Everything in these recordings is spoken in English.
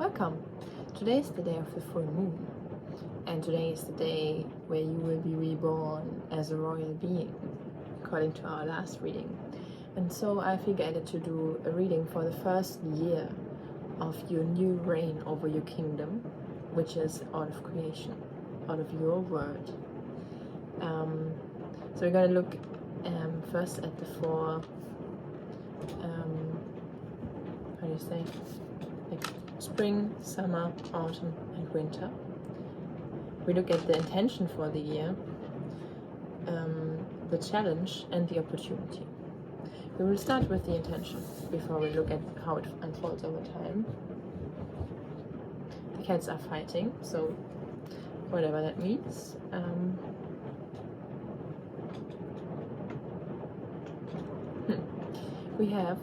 Welcome! Today is the day of the full moon, and today is the day where you will be reborn as a royal being, according to our last reading. And so I figured to do a reading for the first year of your new reign over your kingdom, which is out of creation, out of your world. So we're going to look first at the four, how do you say, like spring, summer, autumn and winter. We look at the intention for the year, the challenge and the opportunity. We will start with the intention before we look at how it unfolds over time. The cats are fighting, so whatever that means. We have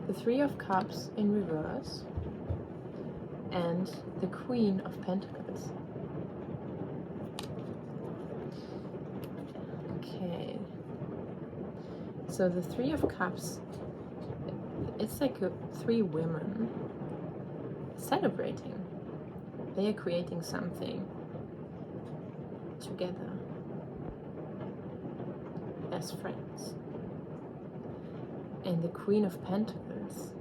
the Three of Cups in reverse and the Queen of Pentacles. Okay, so the Three of Cups, it's like three women celebrating. They are creating something together as friends. And the Queen of Pentacles,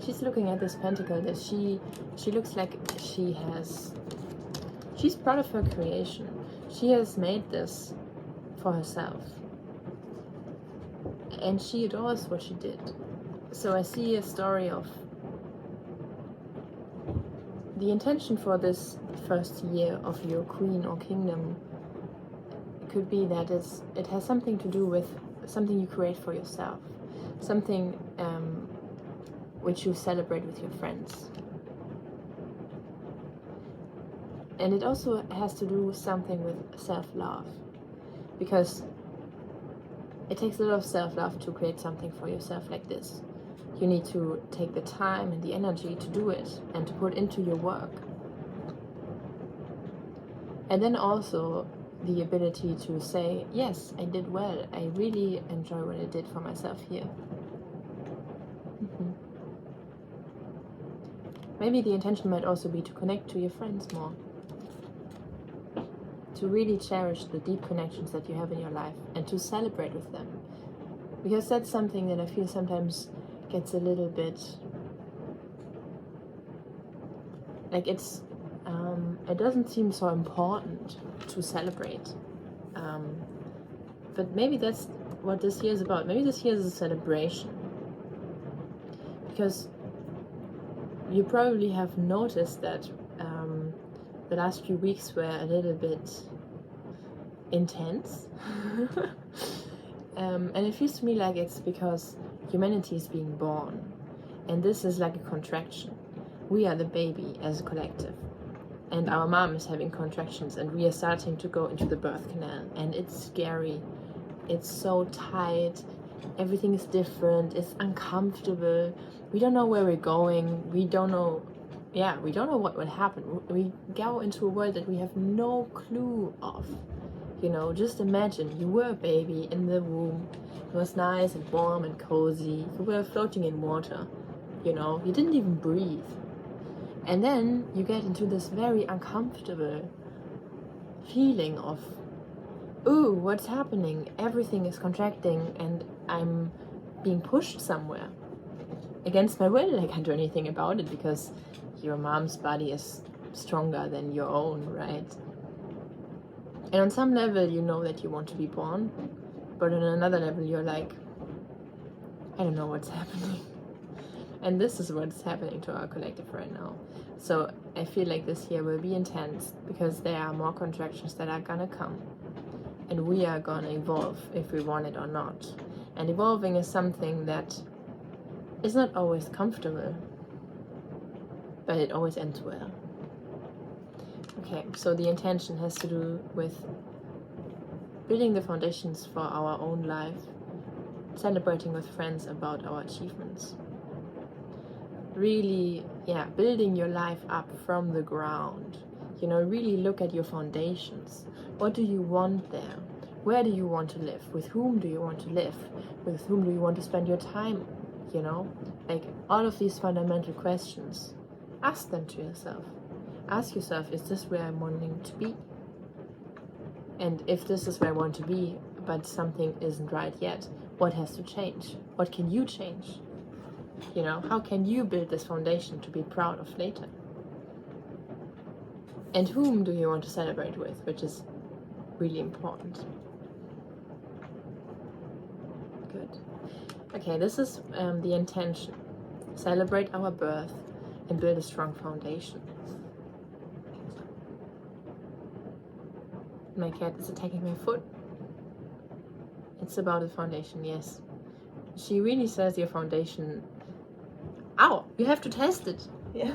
she's looking at this pentacle that she looks like she's proud of her creation. She has made this for herself and she adores what she did. So I see a story of the intention for this first year of your queen or kingdom. Could be that it has something to do with something you create for yourself, something which you celebrate with your friends. And it also has to do with something with self-love, because it takes a lot of self-love to create something for yourself like this. You need to take the time and the energy to do it and to put into your work. And then also the ability to say, yes, I did well. I really enjoy what I did for myself here. Maybe the intention might also be to connect to your friends more. To really cherish the deep connections that you have in your life and to celebrate with them. Because that's something that I feel sometimes gets a little bit like it doesn't seem so important to celebrate. But maybe that's what this year is about. Maybe this year is a celebration. Because you probably have noticed that the last few weeks were a little bit intense. And it feels to me like it's because humanity is being born. And this is like a contraction. We are the baby as a collective. And our mom is having contractions and we are starting to go into the birth canal. And it's scary. It's so tight. Everything is different. It's uncomfortable. We don't know where we're going. We don't know what will happen. We go into a world that we have no clue of. You know, just imagine you were a baby in the womb. It was nice and warm and cozy. You were floating in water. You know, you didn't even breathe. And then you get into this very uncomfortable feeling of, ooh, what's happening? Everything is contracting and I'm being pushed somewhere. Against my will, I can't do anything about it because your mom's body is stronger than your own, right? And on some level you know that you want to be born, but on another level you're like, I don't know what's happening. And this is what's happening to our collective right now. So I feel like this year will be intense because there are more contractions that are gonna come. And we are gonna evolve if we want it or not. And evolving is something that is not always comfortable, but it always ends well. Okay, so the intention has to do with building the foundations for our own life, celebrating with friends about our achievements. Really, building your life up from the ground. You know, really look at your foundations. What do you want there? Where do you want to live? With whom do you want to live? With whom do you want to spend your time? you know? Like all of these fundamental questions, ask them to yourself. Ask yourself, is this where I'm wanting to be? And if this is where I want to be, but something isn't right yet, what has to change? What can you change? You know, how can you build this foundation to be proud of later? And whom do you want to celebrate with, which is really important. Good. Okay, this is the intention. Celebrate our birth and build a strong foundation. My cat is attacking my foot. It's about the foundation, yes. She really says your foundation... Ow! You have to test it. Yeah.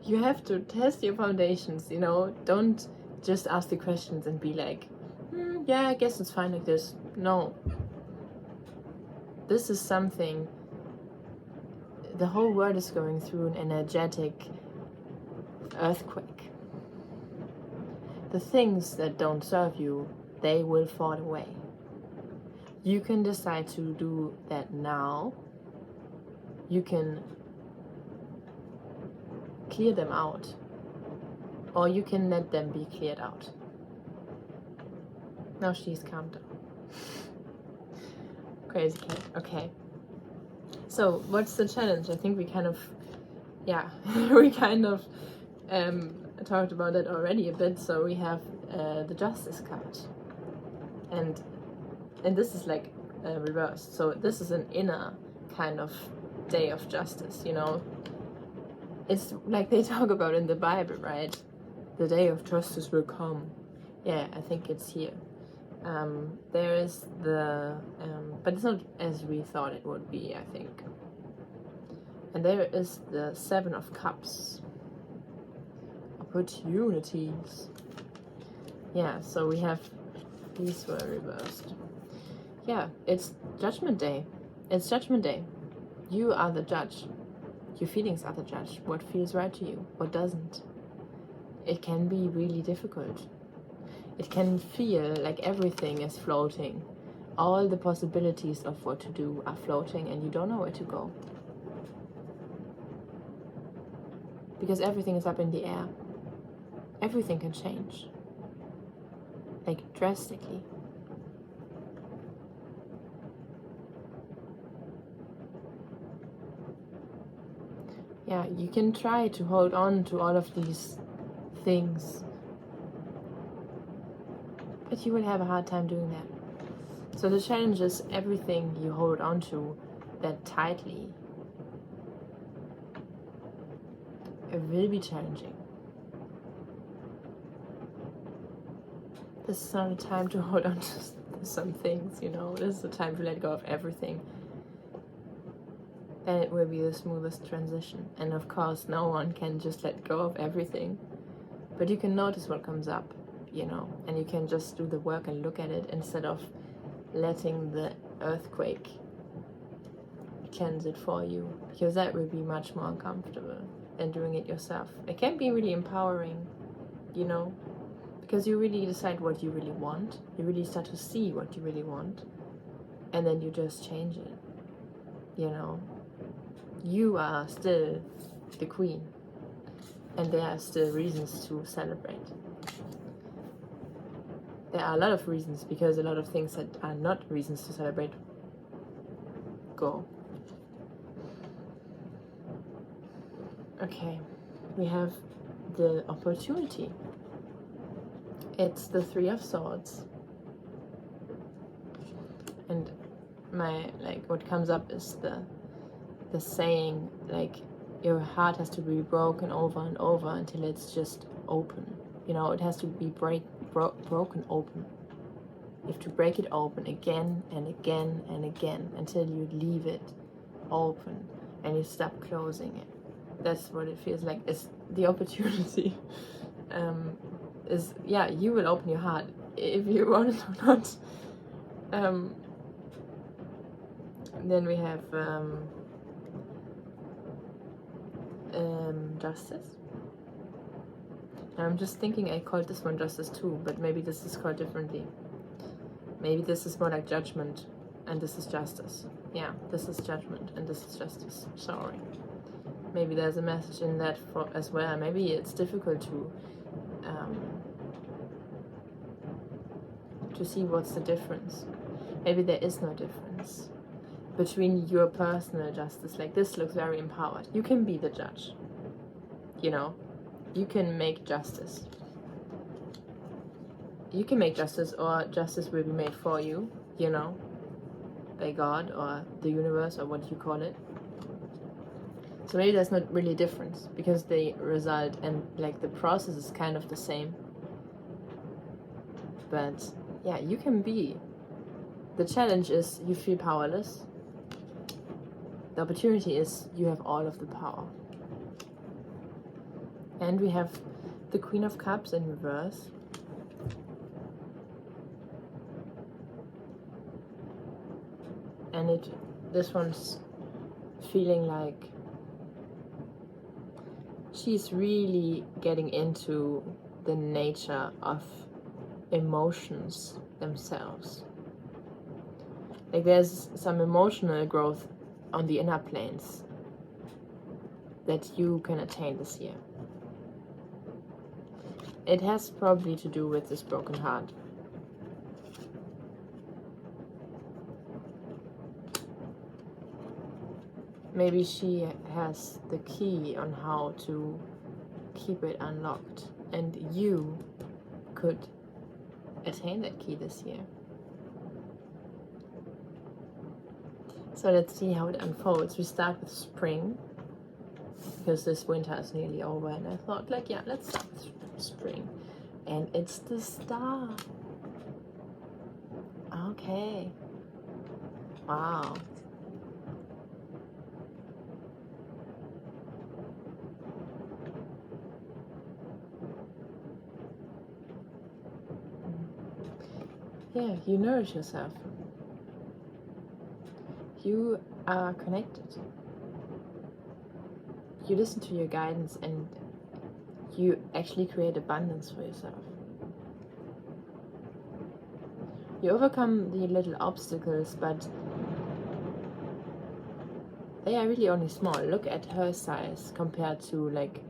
You have to test your foundations, you know. Don't just ask the questions and be like, yeah, I guess it's fine like this. No. This is something... The whole world is going through an energetic earthquake. The things that don't serve you, they will fall away. You can decide to do that now. You can clear them out, or you can let them be cleared out. Now she's calmed down. Crazy cat. Okay. So what's the challenge? I think we kind of, talked about it already a bit. So we have the Justice card, and this is like reversed. So this is an inner kind of day of justice, you know. It's like they talk about in the Bible, right? The day of justice will come. Yeah, I think it's here. There is the, but it's not as we thought it would be, I think. And there is the Seven of Cups. Opportunities. Yeah, so we have, these were reversed. Yeah, it's Judgment Day. It's Judgment Day. You are the judge. Your feelings are the judge. What feels right to you, what doesn't. It can be really difficult. It can feel like everything is floating. All the possibilities of what to do are floating and you don't know where to go. Because everything is up in the air. Everything can change. Like drastically. Yeah, you can try to hold on to all of these things, but you will have a hard time doing that. So the challenge is everything you hold on to that tightly, it will be challenging. This is not a time to hold on to some things, you know. This is the time to let go of everything. Then it will be the smoothest transition. And of course, no one can just let go of everything. But you can notice what comes up, you know, and you can just do the work and look at it instead of letting the earthquake cleanse it for you, because that will be much more uncomfortable than doing it yourself. It can be really empowering, you know, because you really decide what you really want. You really start to see what you really want, and then you just change it, you know. You are still the queen, and there are still reasons to celebrate. There are a lot of reasons, because a lot of things that are not reasons to celebrate go. Okay, we have the opportunity. It's the Three of Swords. And what comes up is the saying, like, your heart has to be broken over and over until it's just open. You know, it has to be broken open. You have to break it open again and again and again until you leave it open and you stop closing it. That's what it feels like. Is the opportunity. You will open your heart if you want it or not. Then we have Justice. I'm just thinking I called this one Justice too, but maybe this is called differently. Maybe this is more like Judgment and this is Justice. yeah, this is judgment and this is justice. Sorry. Maybe there's a message in that for as well. Maybe it's difficult to see what's the difference. Maybe there is no difference between your personal justice. Like, this looks very empowered. You can be the judge, you know. You can make justice. You can make justice, or justice will be made for you, you know, by God or the universe or what you call it. So maybe there's not really a difference, because the result and like the process is kind of the same. But yeah, you can be. The challenge is you feel powerless. The opportunity is you have all of the power. And we have the Queen of Cups in reverse. And this one's feeling like she's really getting into the nature of emotions themselves. Like, there's some emotional growth on the inner planes that you can attain this year. It has probably to do with this broken heart. Maybe she has the key on how to keep it unlocked, and you could attain that key this year. So let's see how it unfolds. We start with spring, because this winter is nearly over, and I thought, like, yeah, let's start with spring. And it's the star. Okay. Wow. Yeah, you nourish yourself. You are connected. You listen to your guidance, and you actually create abundance for yourself. You overcome the little obstacles, but they are really only small. Look at her size compared to like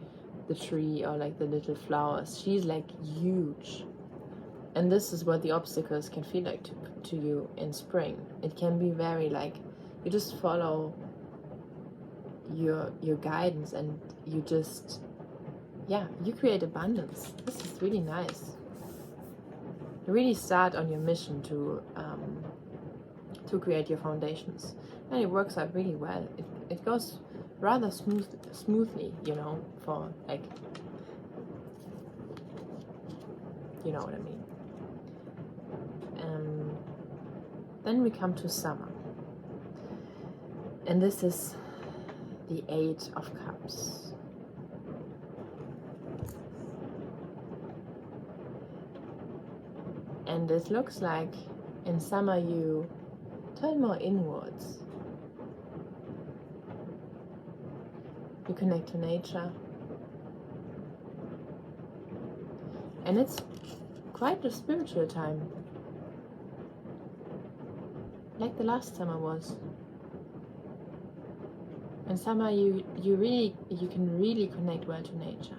the tree or like the little flowers. She's like huge. And this is what the obstacles can feel like to you in spring. It can be very like, you just follow your guidance, and you just, yeah, you create abundance. This is really nice. You really start on your mission to create your foundations, and it works out really well. It goes rather smoothly, you know, for like, you know what I mean. Then we come to summer, and this is the 8 of Cups. And it looks like in summer you turn more inwards. You connect to nature. And it's quite a spiritual time. Like the last summer was. In summer you can really connect well to nature.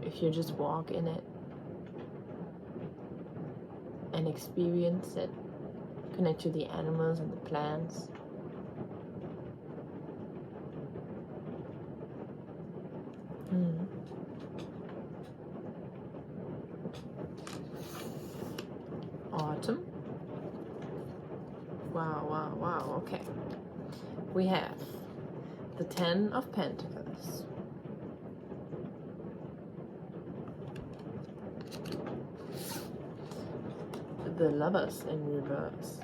If you just walk in it and experience it, connect to the animals and the plants. Autumn. Wow, okay. We have the 10 of Pentacles. The Lovers in reverse.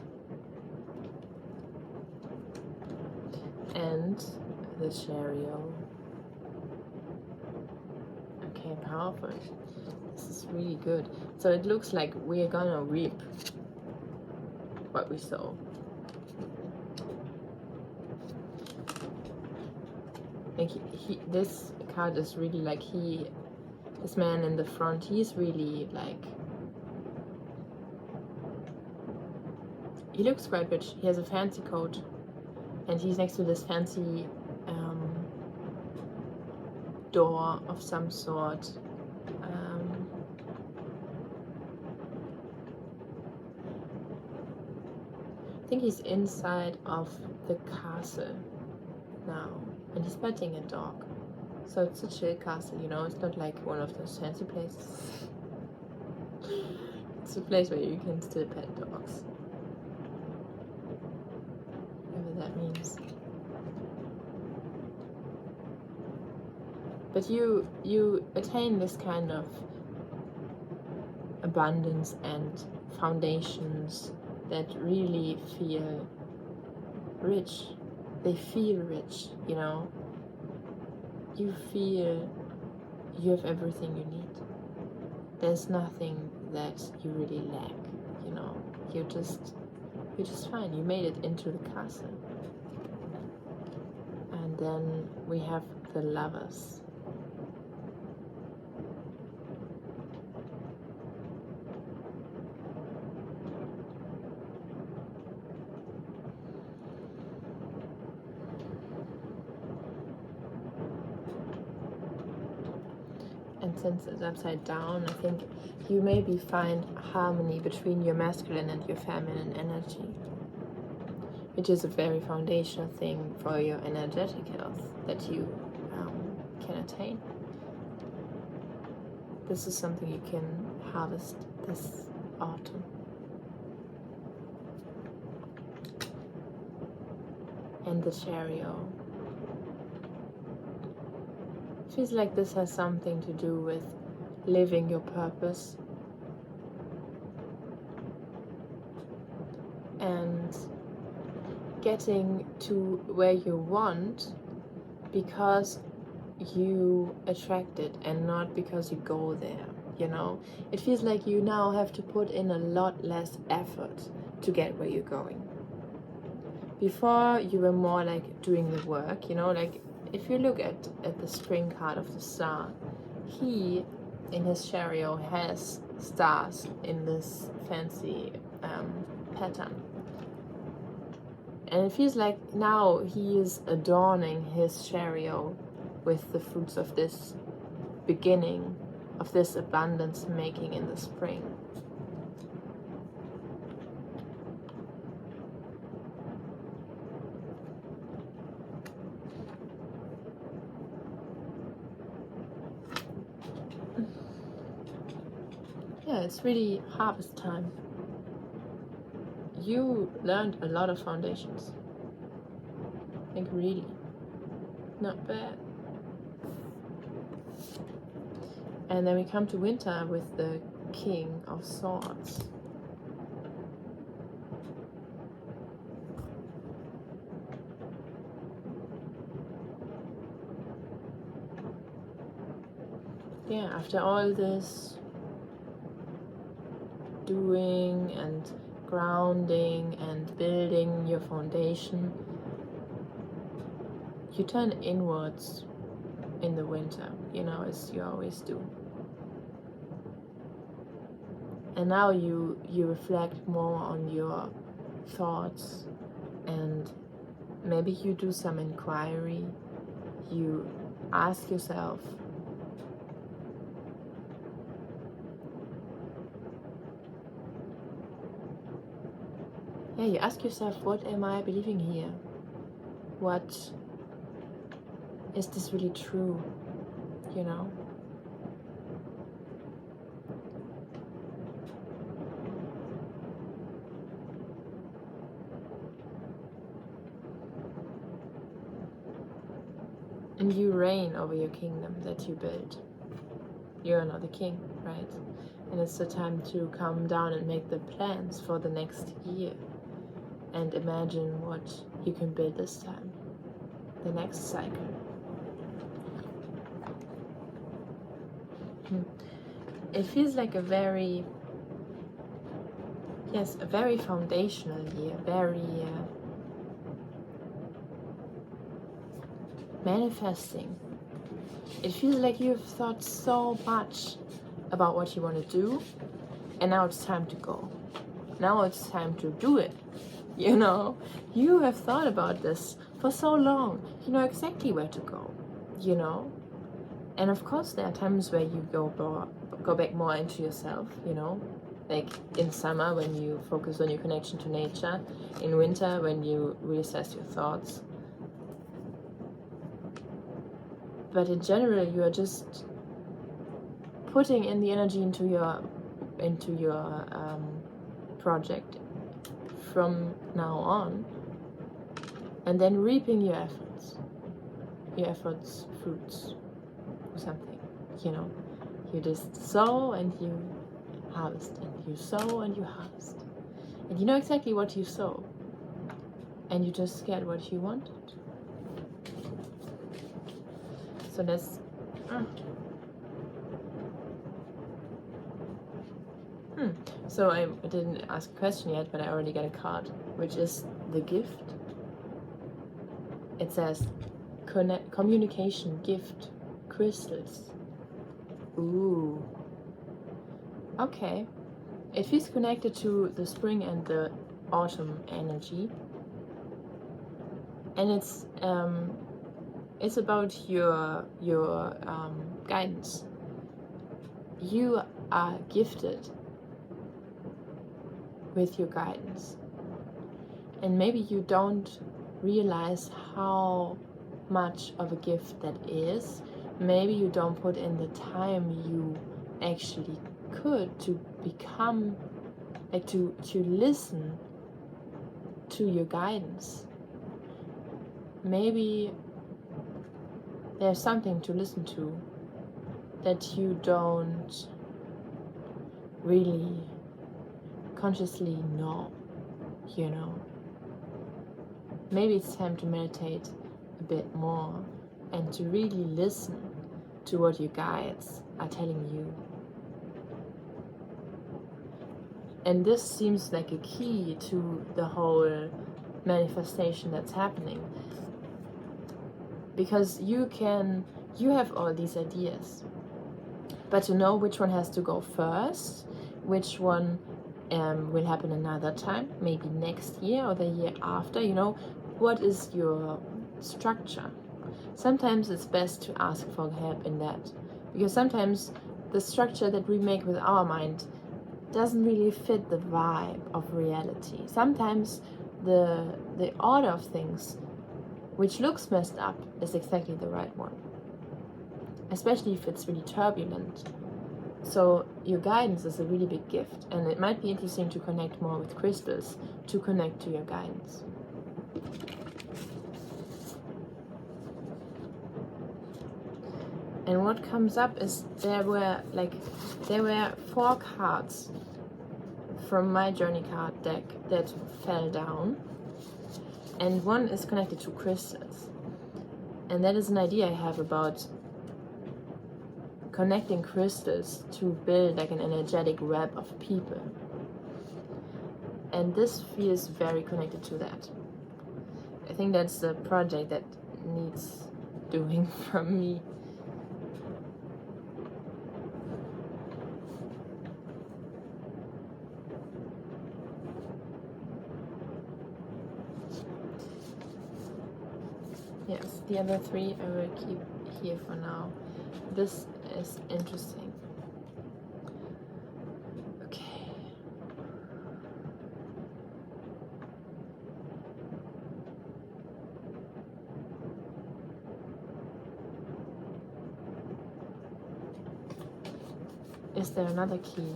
And the Chariot. Okay, powerful. This is really good. So it looks like we're gonna reap what we sow. Like this card is really like this man in the front, he's really like, he looks quite rich. He has a fancy coat, and he's next to this fancy door of some sort. I think he's inside of the castle now, and he's petting a dog. So it's a chill castle, you know, it's not like one of those fancy places. It's a place where you can still pet dogs. Whatever that means. But you attain this kind of abundance and foundations that really feel rich. They feel rich, you know. You feel you have everything you need. There's nothing that you really lack, you know. You're just fine. You made it into the castle. And then we have the Lovers. And since it's upside down, I think you maybe find harmony between your masculine and your feminine energy, which is a very foundational thing for your energetic health that you can attain. This is something you can harvest this autumn. And the chariot. Feels like this has something to do with living your purpose and getting to where you want because you attract it and not because you go there, you know. It feels like you now have to put in a lot less effort to get where you're going. Before you were more like doing the work, you know, like if you look at the spring card of the star, he in his chariot has stars in this fancy pattern. And it feels like now he is adorning his chariot with the fruits of this beginning, of this abundance making in the spring. Yeah, it's really harvest time. You learned a lot of foundations. I think really not bad. And then we come to winter with the King of Swords. Yeah, after all this doing and grounding and building your foundation, you turn inwards in the winter, you know, as you always do. And now you reflect more on your thoughts, and maybe you do some inquiry. You ask yourself, you ask yourself, what am I believing here? What is this really true? You know? And you reign over your kingdom that you build. You're not the king, right? And it's the time to come down and make the plans for the next year. And imagine what you can build this time, the next cycle. It feels like a very foundational year, very manifesting. It feels like you've thought so much about what you want to do, and now it's time to go. Now it's time to do it. you know. You have thought about this for so long. You know exactly where to go, you know. And of course there are times where you go back more into yourself, you know. Like in summer when you focus on your connection to nature, in winter when you reassess your thoughts. But in general you are just putting in the energy into your project from now on, and then reaping your efforts fruits or something, you know. You just sow and you harvest, and you sow and you harvest, and you know exactly what you sow, and you just get what you wanted. So that's So I didn't ask a question yet, but I already got a card, which is the gift. It says communication gift crystals. Ooh. Okay. It feels connected to the spring and the autumn energy. And it's about your guidance. You are gifted with your guidance, and maybe you don't realize how much of a gift that is. Maybe you don't put in the time you actually could to become, like, to listen to your guidance. Maybe there's something to listen to that you don't really consciously know, you know. Maybe it's time to meditate a bit more and to really listen to what your guides are telling you. And this seems like a key to the whole manifestation that's happening, because you have all these ideas, but to know which one has to go first, which one will happen another time, maybe next year or the year after, you know, what is your structure? Sometimes it's best to ask for help in that, because sometimes the structure that we make with our mind doesn't really fit the vibe of reality. Sometimes the order of things, which looks messed up, is exactly the right one, especially if it's really turbulent. So your guidance is a really big gift, and it might be interesting to connect more with crystals to connect to your guidance. And what comes up is there were 4 cards from my journey card deck that fell down, and one is connected to crystals, and that is an idea I have about connecting crystals to build like an energetic web of people, and this feels very connected to that. I think that's the project that needs doing from me. Yes, the other 3 I will keep here for now. This is interesting. Okay. Is there another key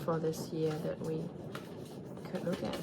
for this year that we could look at?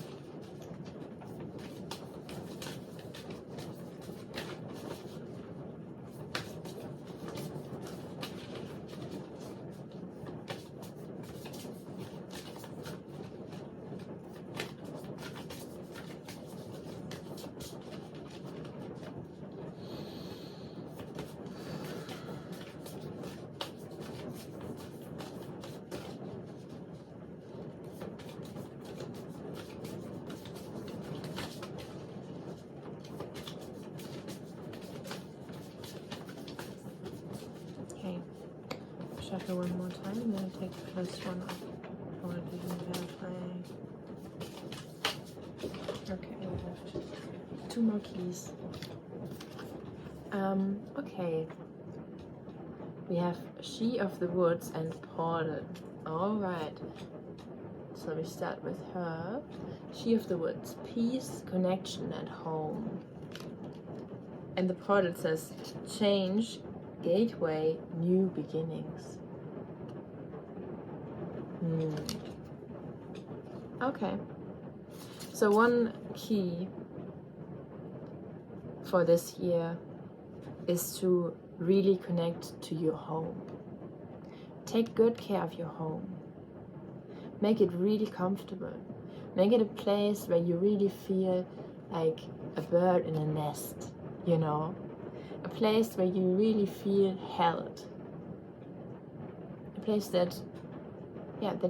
Shuffle one more time, and then I take the first one off. I want to do that way. Okay. 2 more keys. Okay. We have She of the Woods and Portal. Alright. So we start with her. She of the Woods. Peace, connection, and home. And the portal says change, gateway, new beginnings. Okay. So one key for this year is to really connect to your home. Take good care of your home. Make it really comfortable. Make it a place where you really feel like a bird in a nest, you know? A place where you really feel held. A place that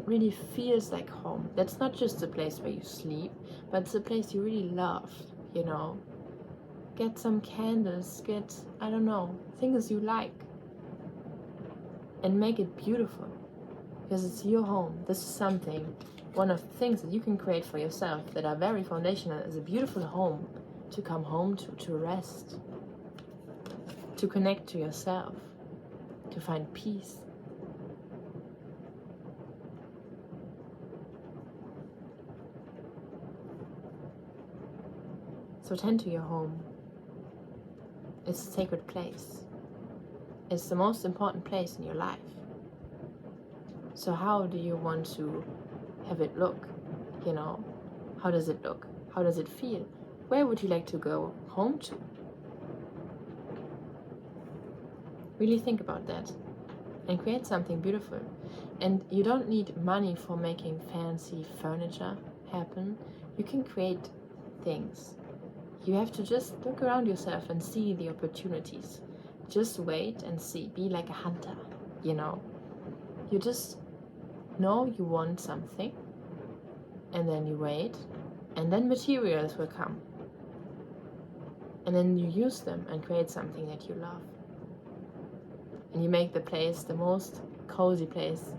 really feels like home. That's not just a place where you sleep, but it's a place you really love, you know? Get some candles, get, I don't know, things you like. And make it beautiful. Because it's your home. This is something, one of the things that you can create for yourself that are very foundational is a beautiful home to come home to rest. To connect to yourself. To find peace. So tend to your home. It's a sacred place. It's the most important place in your life. So how do you want to have it look? You know, how does it look? How does it feel? Where would you like to go home to? Really think about that and create something beautiful. And you don't need money for making fancy furniture happen. You can create things. You have to just look around yourself and see the opportunities. Just wait and see. Be like a hunter, you know. You just know you want something, and then you wait, and then materials will come. And then you use them and create something that you love. And you make the place the most cozy place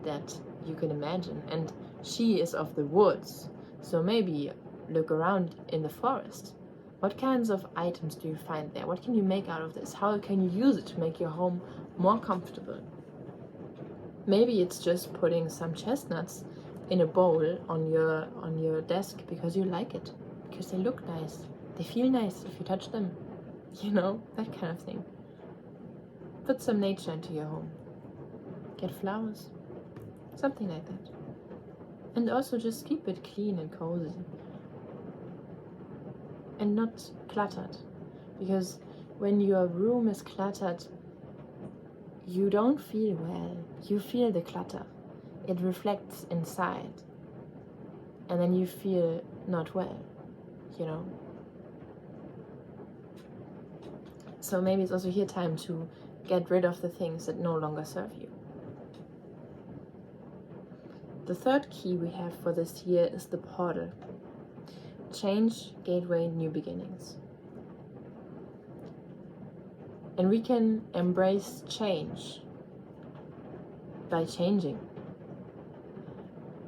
that you can imagine. And she is of the woods, so maybe look around in the forest. What kinds of items do you find there? What can you make out of this? How can you use it to make your home more comfortable? Maybe it's just putting some chestnuts in a bowl on your desk because you like it, because they look nice. They feel nice if you touch them. You know, that kind of thing. Put some nature into your home. Get flowers. Something like that. And also just keep it clean and cozy. And not cluttered. Because when your room is cluttered, you don't feel well. You feel the clutter. It reflects inside. And then you feel not well, you know. So maybe it's also here time to get rid of the things that no longer serve you. The third key we have for this year is the portal. Change, gateway, new beginnings. And we can embrace change by changing.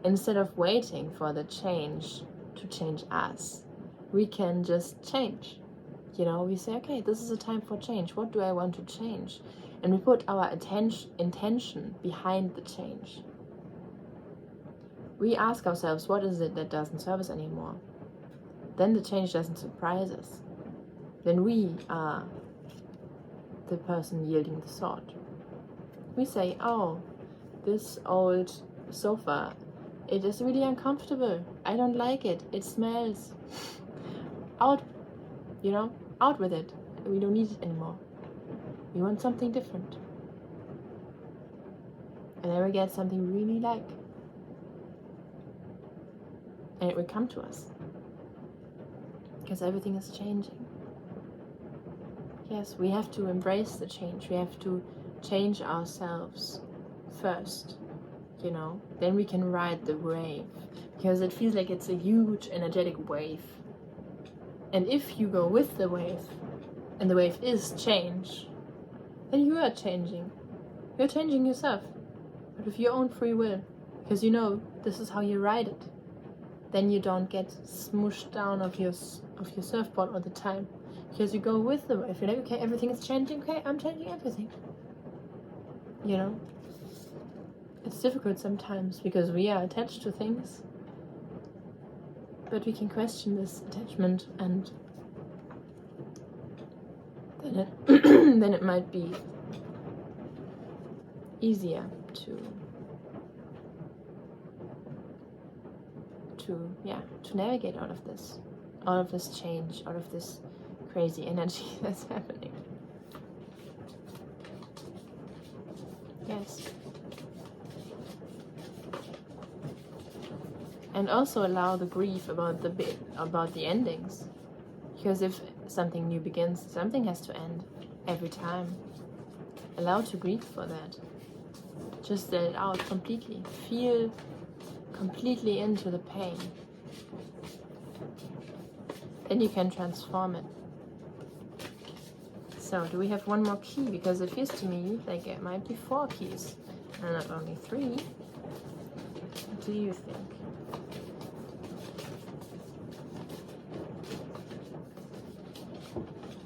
Instead of waiting for the change to change us, we can just change. You know, we say, okay, this is a time for change. What do I want to change? And we put our intention behind the change. We ask ourselves, what is it that doesn't serve us anymore? Then the change doesn't surprise us. Then we are the person yielding the sword. We say, oh, this old sofa, it is really uncomfortable. I don't like it. It smells. Out, you know, out with it. We don't need it anymore. We want something different. And then we get something we really like. And it will come to us. Because everything is changing. Yes, we have to embrace the change. We have to change ourselves first, you know. Then we can ride the wave. Because it feels like it's a huge energetic wave. And if you go with the wave, and the wave is change, then you are changing. You're changing yourself. But with your own free will. Because you know this is how you ride it. Then you don't get smooshed down of your surfboard all the time, because you go with the wave. You're like, okay, everything is changing, okay, I'm changing everything. You know? It's difficult sometimes because we are attached to things, but we can question this attachment, and then it might be easier to navigate out of this change, out of this crazy energy that's happening. Yes. And also allow the grief about the endings, because if something new begins, something has to end every time. Allow to grieve for that. Just let it out completely. Feel completely into the pain. Then you can transform it. So, do we have one more key? Because it feels to me like it might be 4 keys, and not only 3. What do you think?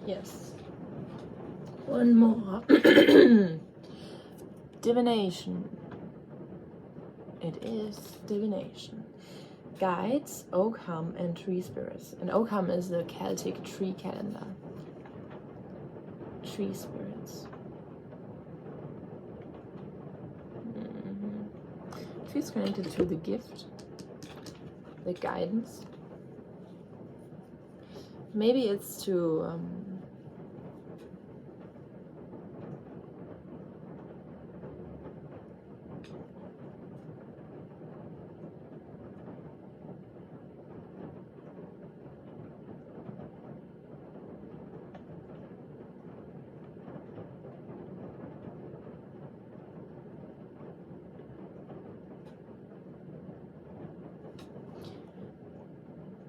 Yes. One more. Divination. It is divination. Guides, Ogham, and tree spirits. And Ogham is the Celtic tree calendar. Tree spirits. It feels connected to the gift, the guidance. Maybe it's to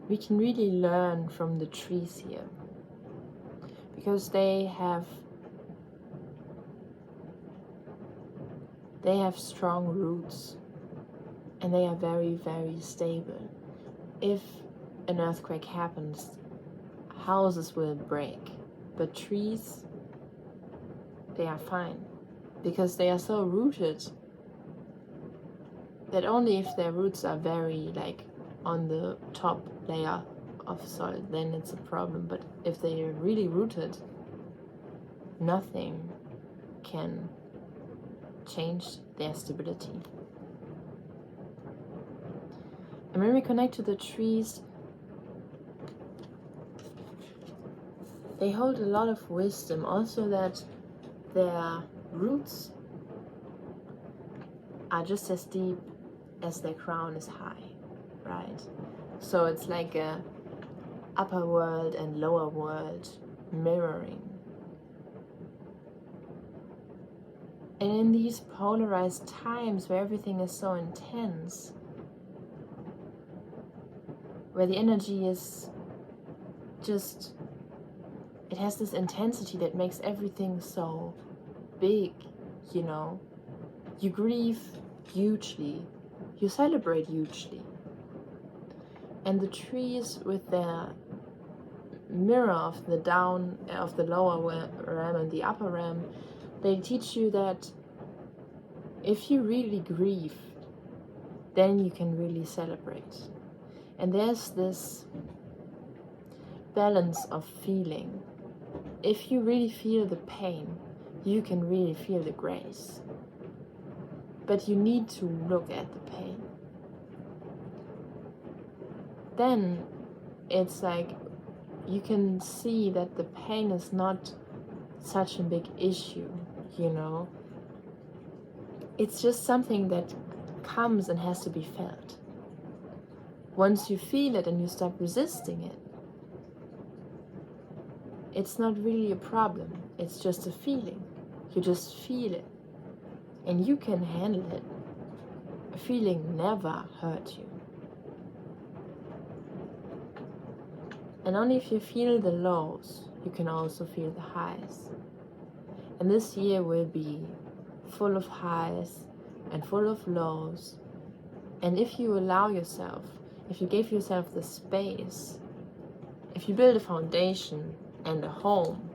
we can really learn from the trees here, because they have strong roots, and they are very, very stable. If an earthquake happens, houses will break, but trees, they are fine, because they are so rooted that only if their roots are very on the top layer of soil, then it's a problem. But if they are really rooted, nothing can change their stability. And when we connect to the trees, they hold a lot of wisdom, also that their roots are just as deep as their crown is high, right? So it's like a upper world and lower world mirroring. And in these polarized times where everything is so intense, where the energy is just, it has this intensity that makes everything so big, you know. You grieve hugely, you celebrate hugely. And the trees with their mirror of the lower realm and the upper realm, they teach you that if you really grieve, then you can really celebrate. And there's this balance of feeling. If you really feel the pain, you can really feel the grace. But you need to look at the pain. Then it's like you can see that the pain is not such a big issue, you know. It's just something that comes and has to be felt. Once you feel it and you stop resisting it, it's not really a problem. It's just a feeling. You just feel it. And you can handle it. A feeling never hurt you. And only if you feel the lows, you can also feel the highs. And this year will be full of highs and full of lows. And if you allow yourself, if you give yourself the space if you build a foundation and a home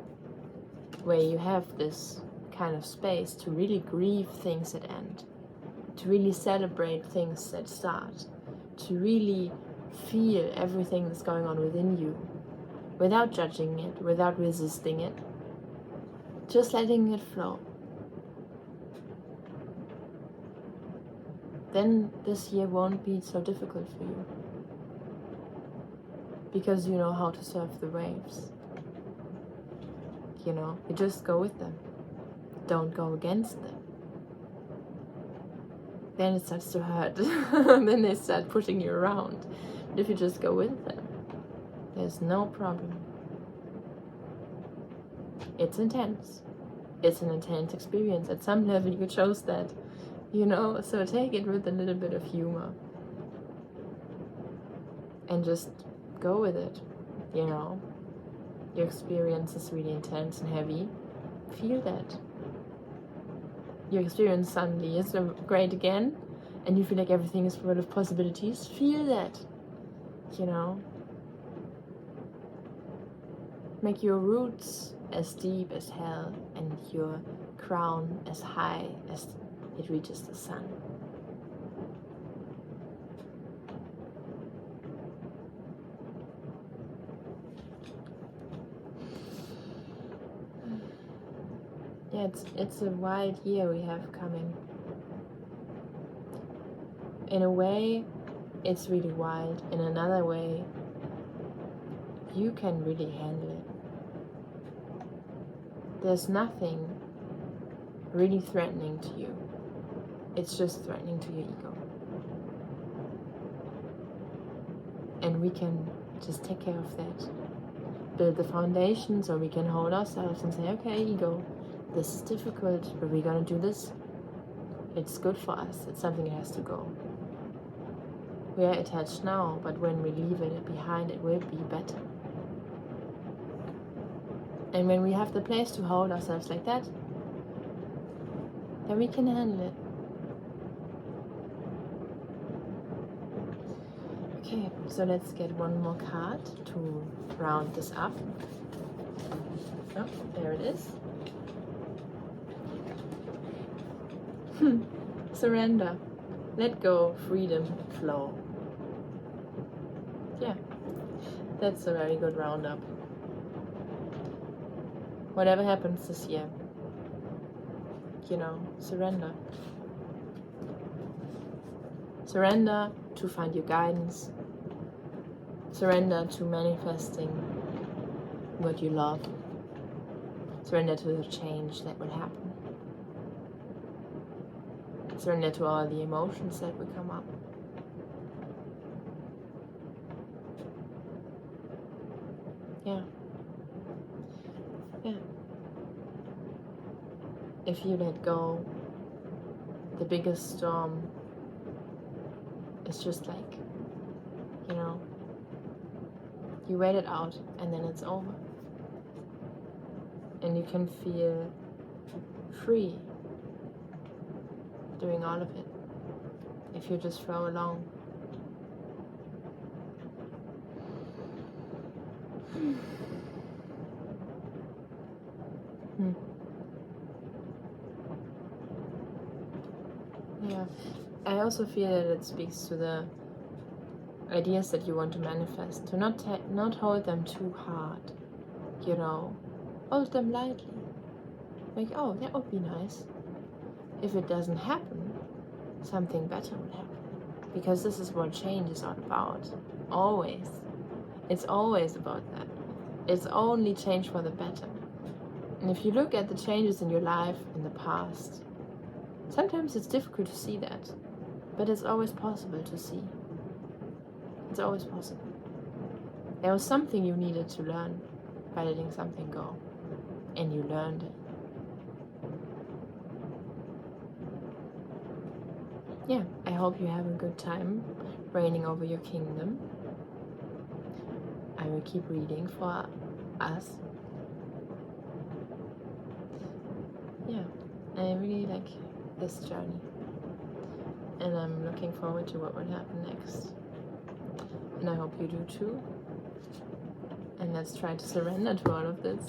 where you have this kind of space to really grieve things that end, to really celebrate things that start, to really feel everything that's going on within you without judging it, without resisting it, just letting it flow, then this year won't be so difficult for you, because you know how to surf the waves. You know, you just go with them, don't go against them. Then it starts to hurt. Then they start pushing you around. But if you just go with them, there's no problem. It's intense. It's an intense experience. At some level you chose that, you know, so take it with a little bit of humor. And just go with it, you know. Your experience is really intense and heavy. Feel that. Your experience suddenly is great again, and you feel like everything is full of possibilities. Feel that, you know. Make your roots as deep as hell and your crown as high as it reaches the sun. Yeah, it's a wild year we have coming. In a way, it's really wild. In another way, you can really handle it. There's nothing really threatening to you. It's just threatening to your ego. And we can just take care of that. Build the foundation so we can hold ourselves and say, okay, ego, this is difficult, but we're gonna do this. It's good for us. It's something that has to go. We are attached now, but when we leave it behind, it will be better. And when we have the place to hold ourselves like that, then we can handle it. Okay, so let's get one more card to round this up. Oh, there it is. Surrender. Let go, freedom, flow. Yeah, that's a very good roundup. Whatever happens this year, you know, surrender. Surrender to find your guidance. Surrender to manifesting what you love. Surrender to the change that will happen. Surrender to all the emotions that will come up. Yeah. Yeah. If you let go, the biggest storm is just like, you know, you wait it out and then it's over. And you can feel free doing all of it if you just flow along. Yeah, I also feel that it speaks to the ideas that you want to manifest, to not hold them too hard, you know, hold them lightly. Like, oh, that would be nice. If it doesn't happen, something better will happen. Because this is what change is all about. Always. It's always about that. It's only change for the better. And if you look at the changes in your life in the past, sometimes it's difficult to see that. But it's always possible to see. It's always possible. There was something you needed to learn by letting something go. And you learned it. Yeah, I hope you have a good time reigning over your kingdom. I will keep reading for us. Yeah, I really like this journey. And I'm looking forward to what will happen next. And I hope you do too. And let's try to surrender to all of this.